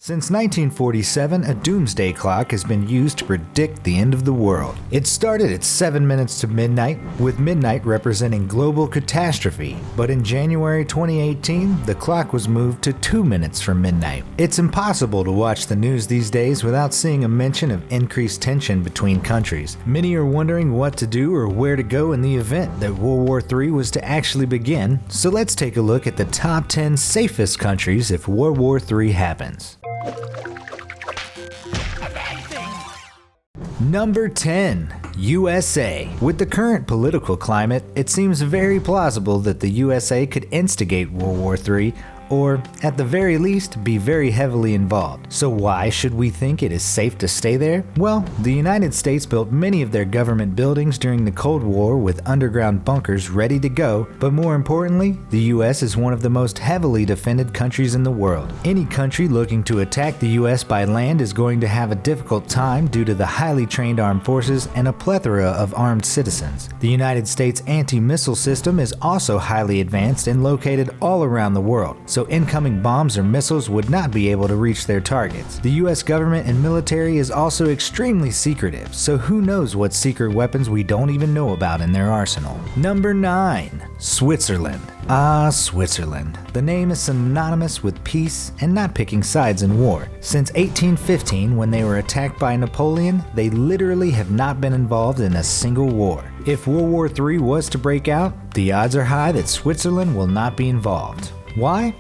Since 1947, a doomsday clock has been used to predict the end of the world. It started at 7 minutes to midnight, with midnight representing global catastrophe. But in January 2018, the clock was moved to 2 minutes from midnight. It's impossible to watch the news these days without seeing a mention of increased tension between countries. Many are wondering what to do or where to go in the event that World War III was to actually begin. So let's take a look at the top 10 safest countries if World War III happens. Number 10. USA. With the current political climate, it seems very plausible that the USA could instigate World War III, or at the very least be very heavily involved. So why should we think it is safe to stay there? Well, the United States built many of their government buildings during the Cold War with underground bunkers ready to go, but more importantly, the US is one of the most heavily defended countries in the world. Any country looking to attack the US by land is going to have a difficult time due to the highly trained armed forces and a plethora of armed citizens. The United States anti-missile system is also highly advanced and located all around the world, so incoming bombs or missiles would not be able to reach their targets. The US government and military is also extremely secretive, so who knows what secret weapons we don't even know about in their arsenal. Number 9. Switzerland. Switzerland. The name is synonymous with peace and not picking sides in war. Since 1815, when they were attacked by Napoleon, they literally have not been involved in a single war. If World War III was to break out, the odds are high that Switzerland will not be involved. Why?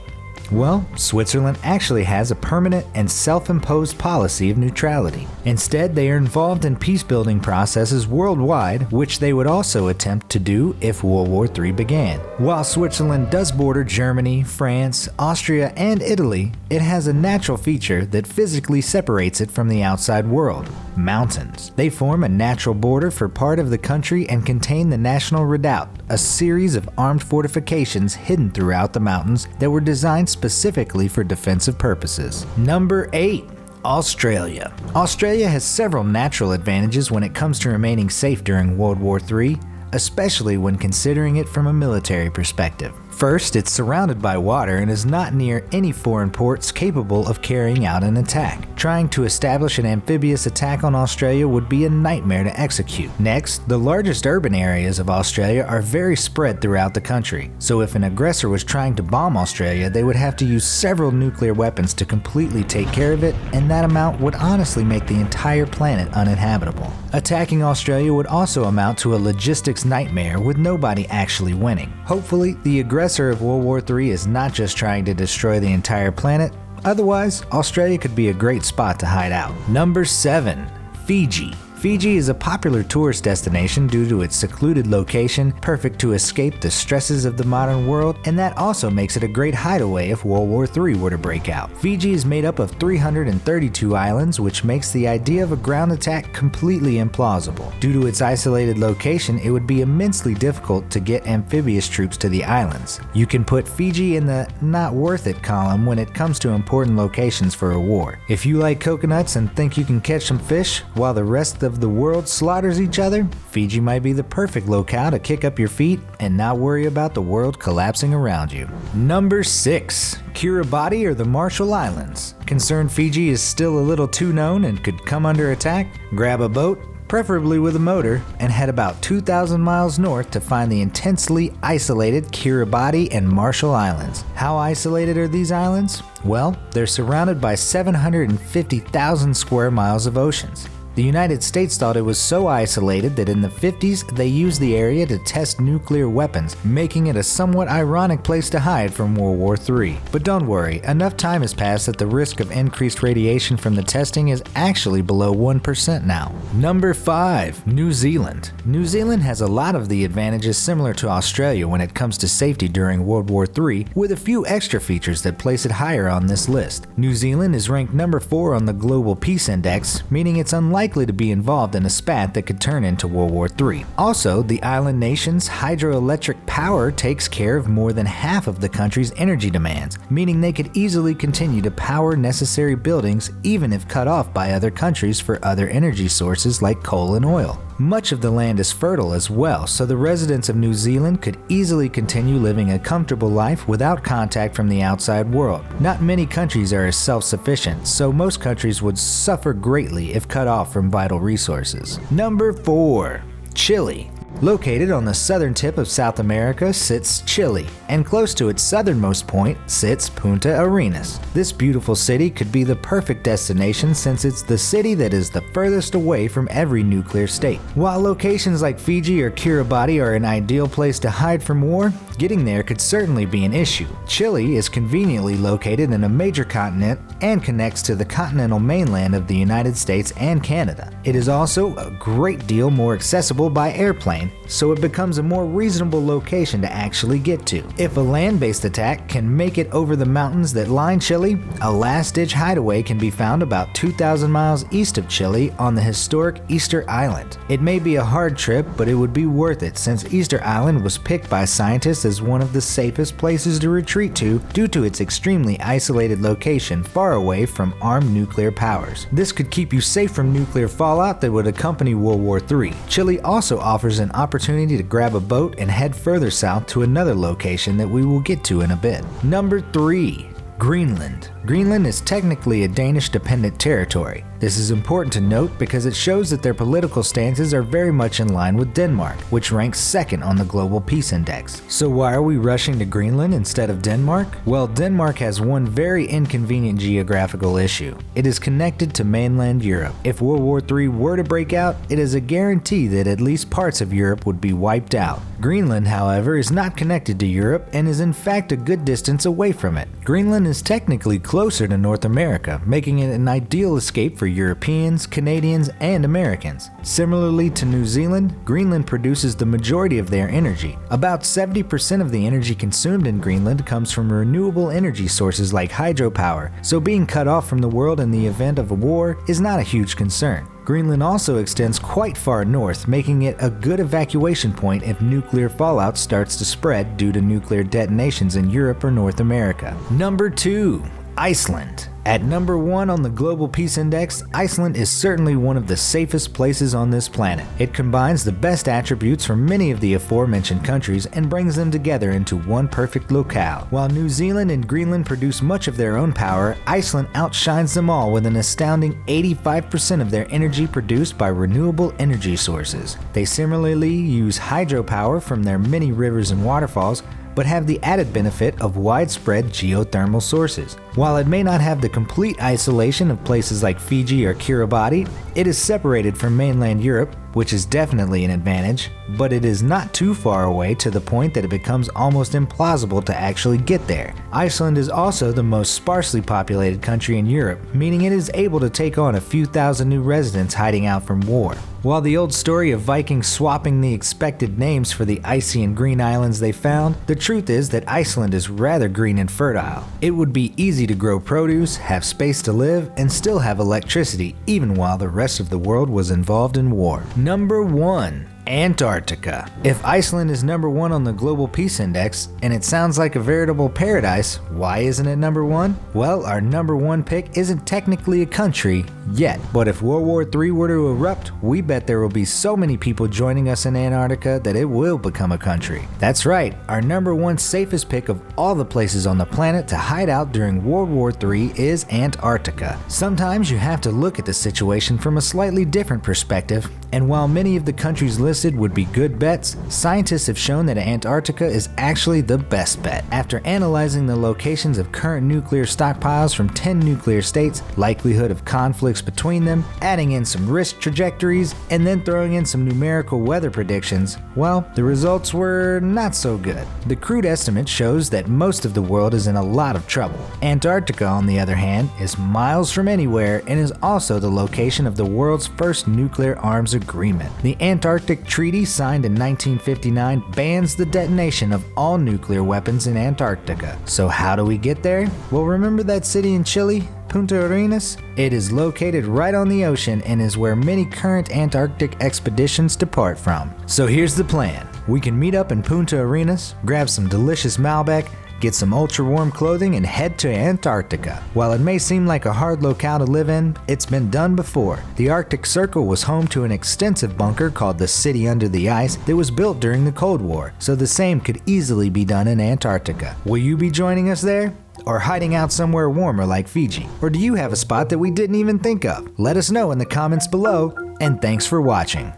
Well, Switzerland actually has a permanent and self-imposed policy of neutrality. Instead, they are involved in peace-building processes worldwide, which they would also attempt to do if World War III began. While Switzerland does border Germany, France, Austria, and Italy, it has a natural feature that physically separates it from the outside world: mountains. They form a natural border for part of the country and contain the National Redoubt, a series of armed fortifications hidden throughout the mountains that were designed specifically for defensive purposes. Number 8. Australia. Australia has several natural advantages when it comes to remaining safe during World War III, especially when considering it from a military perspective. First, it's surrounded by water and is not near any foreign ports capable of carrying out an attack. Trying to establish an amphibious attack on Australia would be a nightmare to execute. Next, the largest urban areas of Australia are very spread throughout the country, so if an aggressor was trying to bomb Australia, they would have to use several nuclear weapons to completely take care of it, and that amount would honestly make the entire planet uninhabitable. Attacking Australia would also amount to a logistics nightmare with nobody actually winning. Hopefully, the aggressor of World War III is not just trying to destroy the entire planet. Otherwise, Australia could be a great spot to hide out. Number 7. Fiji. Fiji is a popular tourist destination due to its secluded location, perfect to escape the stresses of the modern world, and that also makes it a great hideaway if World War III were to break out. Fiji is made up of 332 islands, which makes the idea of a ground attack completely implausible. Due to its isolated location, it would be immensely difficult to get amphibious troops to the islands. You can put Fiji in the not worth it column when it comes to important locations for a war. If you like coconuts and think you can catch some fish while the rest of the world slaughters each other, Fiji might be the perfect locale to kick up your feet and not worry about the world collapsing around you. Number 6. Kiribati or the Marshall Islands. Concerned Fiji is still a little too known and could come under attack? Grab a boat, preferably with a motor, and head about 2,000 miles north to find the intensely isolated Kiribati and Marshall Islands. How isolated are these islands? Well, they're surrounded by 750,000 square miles of oceans. The United States thought it was so isolated that in the 50s they used the area to test nuclear weapons, making it a somewhat ironic place to hide from World War III. But don't worry, enough time has passed that the risk of increased radiation from the testing is actually below 1% now. Number 5. New Zealand. New Zealand has a lot of the advantages similar to Australia when it comes to safety during World War III, with a few extra features that place it higher on this list. New Zealand is ranked number 4 on the Global Peace Index, meaning it's unlikely to be involved in a spat that could turn into World War III. Also, the island nation's hydroelectric power takes care of more than half of the country's energy demands, meaning they could easily continue to power necessary buildings even if cut off by other countries for other energy sources like coal and oil. Much of the land is fertile as well, so the residents of New Zealand could easily continue living a comfortable life without contact from the outside world. Not many countries are as self-sufficient, so most countries would suffer greatly if cut off from vital resources. Number 4. Chile. Located on the southern tip of South America sits Chile, and close to its southernmost point sits Punta Arenas. This beautiful city could be the perfect destination since it's the city that is the furthest away from every nuclear state. While locations like Fiji or Kiribati are an ideal place to hide from war, getting there could certainly be an issue. Chile is conveniently located in a major continent and connects to the continental mainland of the United States and Canada. It is also a great deal more accessible by airplane, so it becomes a more reasonable location to actually get to. If a land-based attack can make it over the mountains that line Chile, a last-ditch hideaway can be found about 2,000 miles east of Chile on the historic Easter Island. It may be a hard trip, but it would be worth it since Easter Island was picked by scientists as one of the safest places to retreat to due to its extremely isolated location far away from armed nuclear powers. This could keep you safe from nuclear fallout that would accompany World War III. Chile also offers an opportunity to grab a boat and head further south to another location that we will get to in a bit. Number 3. Greenland. Greenland is technically a Danish-dependent territory. This is important to note because it shows that their political stances are very much in line with Denmark, which ranks second on the Global Peace Index. So why are we rushing to Greenland instead of Denmark? Well, Denmark has one very inconvenient geographical issue. It is connected to mainland Europe. If World War III were to break out, it is a guarantee that at least parts of Europe would be wiped out. Greenland, however, is not connected to Europe and is in fact a good distance away from it. Greenland is technically closer to North America, making it an ideal escape for Europeans, Canadians, and Americans. Similarly to New Zealand, Greenland produces the majority of their energy. About 70% of the energy consumed in Greenland comes from renewable energy sources like hydropower, so being cut off from the world in the event of a war is not a huge concern. Greenland also extends quite far north, making it a good evacuation point if nuclear fallout starts to spread due to nuclear detonations in Europe or North America. Number 2. Iceland. At number 1 on the Global Peace Index, Iceland is certainly one of the safest places on this planet. It combines the best attributes from many of the aforementioned countries and brings them together into one perfect locale. While New Zealand and Greenland produce much of their own power, Iceland outshines them all with an astounding 85% of their energy produced by renewable energy sources. They similarly use hydropower from their many rivers and waterfalls, but have the added benefit of widespread geothermal sources. While it may not have the complete isolation of places like Fiji or Kiribati, it is separated from mainland Europe, which is definitely an advantage, but it is not too far away to the point that it becomes almost implausible to actually get there. Iceland is also the most sparsely populated country in Europe, meaning it is able to take on a few thousand new residents hiding out from war. While the old story of Vikings swapping the expected names for the icy and green islands they found, the truth is that Iceland is rather green and fertile. It would be easy to grow produce, have space to live, and still have electricity even while the rest of the world was involved in war. Number 1. Antarctica. If Iceland is number 1 on the Global Peace Index, and it sounds like a veritable paradise, why isn't it number 1? Well, our number 1 pick isn't technically a country yet, but if World War III were to erupt, we bet there will be so many people joining us in Antarctica that it will become a country. That's right, our number 1 safest pick of all the places on the planet to hide out during World War III is Antarctica. Sometimes you have to look at the situation from a slightly different perspective, and while many of the countries listed would be good bets, scientists have shown that Antarctica is actually the best bet. After analyzing the locations of current nuclear stockpiles from 10 nuclear states, likelihood of conflicts between them, adding in some risk trajectories, and then throwing in some numerical weather predictions, well, the results were not so good. The crude estimate shows that most of the world is in a lot of trouble. Antarctica, on the other hand, is miles from anywhere and is also the location of the world's first nuclear arms agreement. The Antarctic Treaty, signed in 1959, bans the detonation of all nuclear weapons in Antarctica. So how do we get there? Well, remember that city in Chile, Punta Arenas? It is located right on the ocean and is where many current Antarctic expeditions depart from. So here's the plan. We can meet up in Punta Arenas, grab some delicious Malbec, get some ultra-warm clothing, and head to Antarctica. While it may seem like a hard locale to live in, it's been done before. The Arctic Circle was home to an extensive bunker called the City Under the Ice that was built during the Cold War, so the same could easily be done in Antarctica. Will you be joining us there? Or hiding out somewhere warmer like Fiji? Or do you have a spot that we didn't even think of? Let us know in the comments below, and thanks for watching.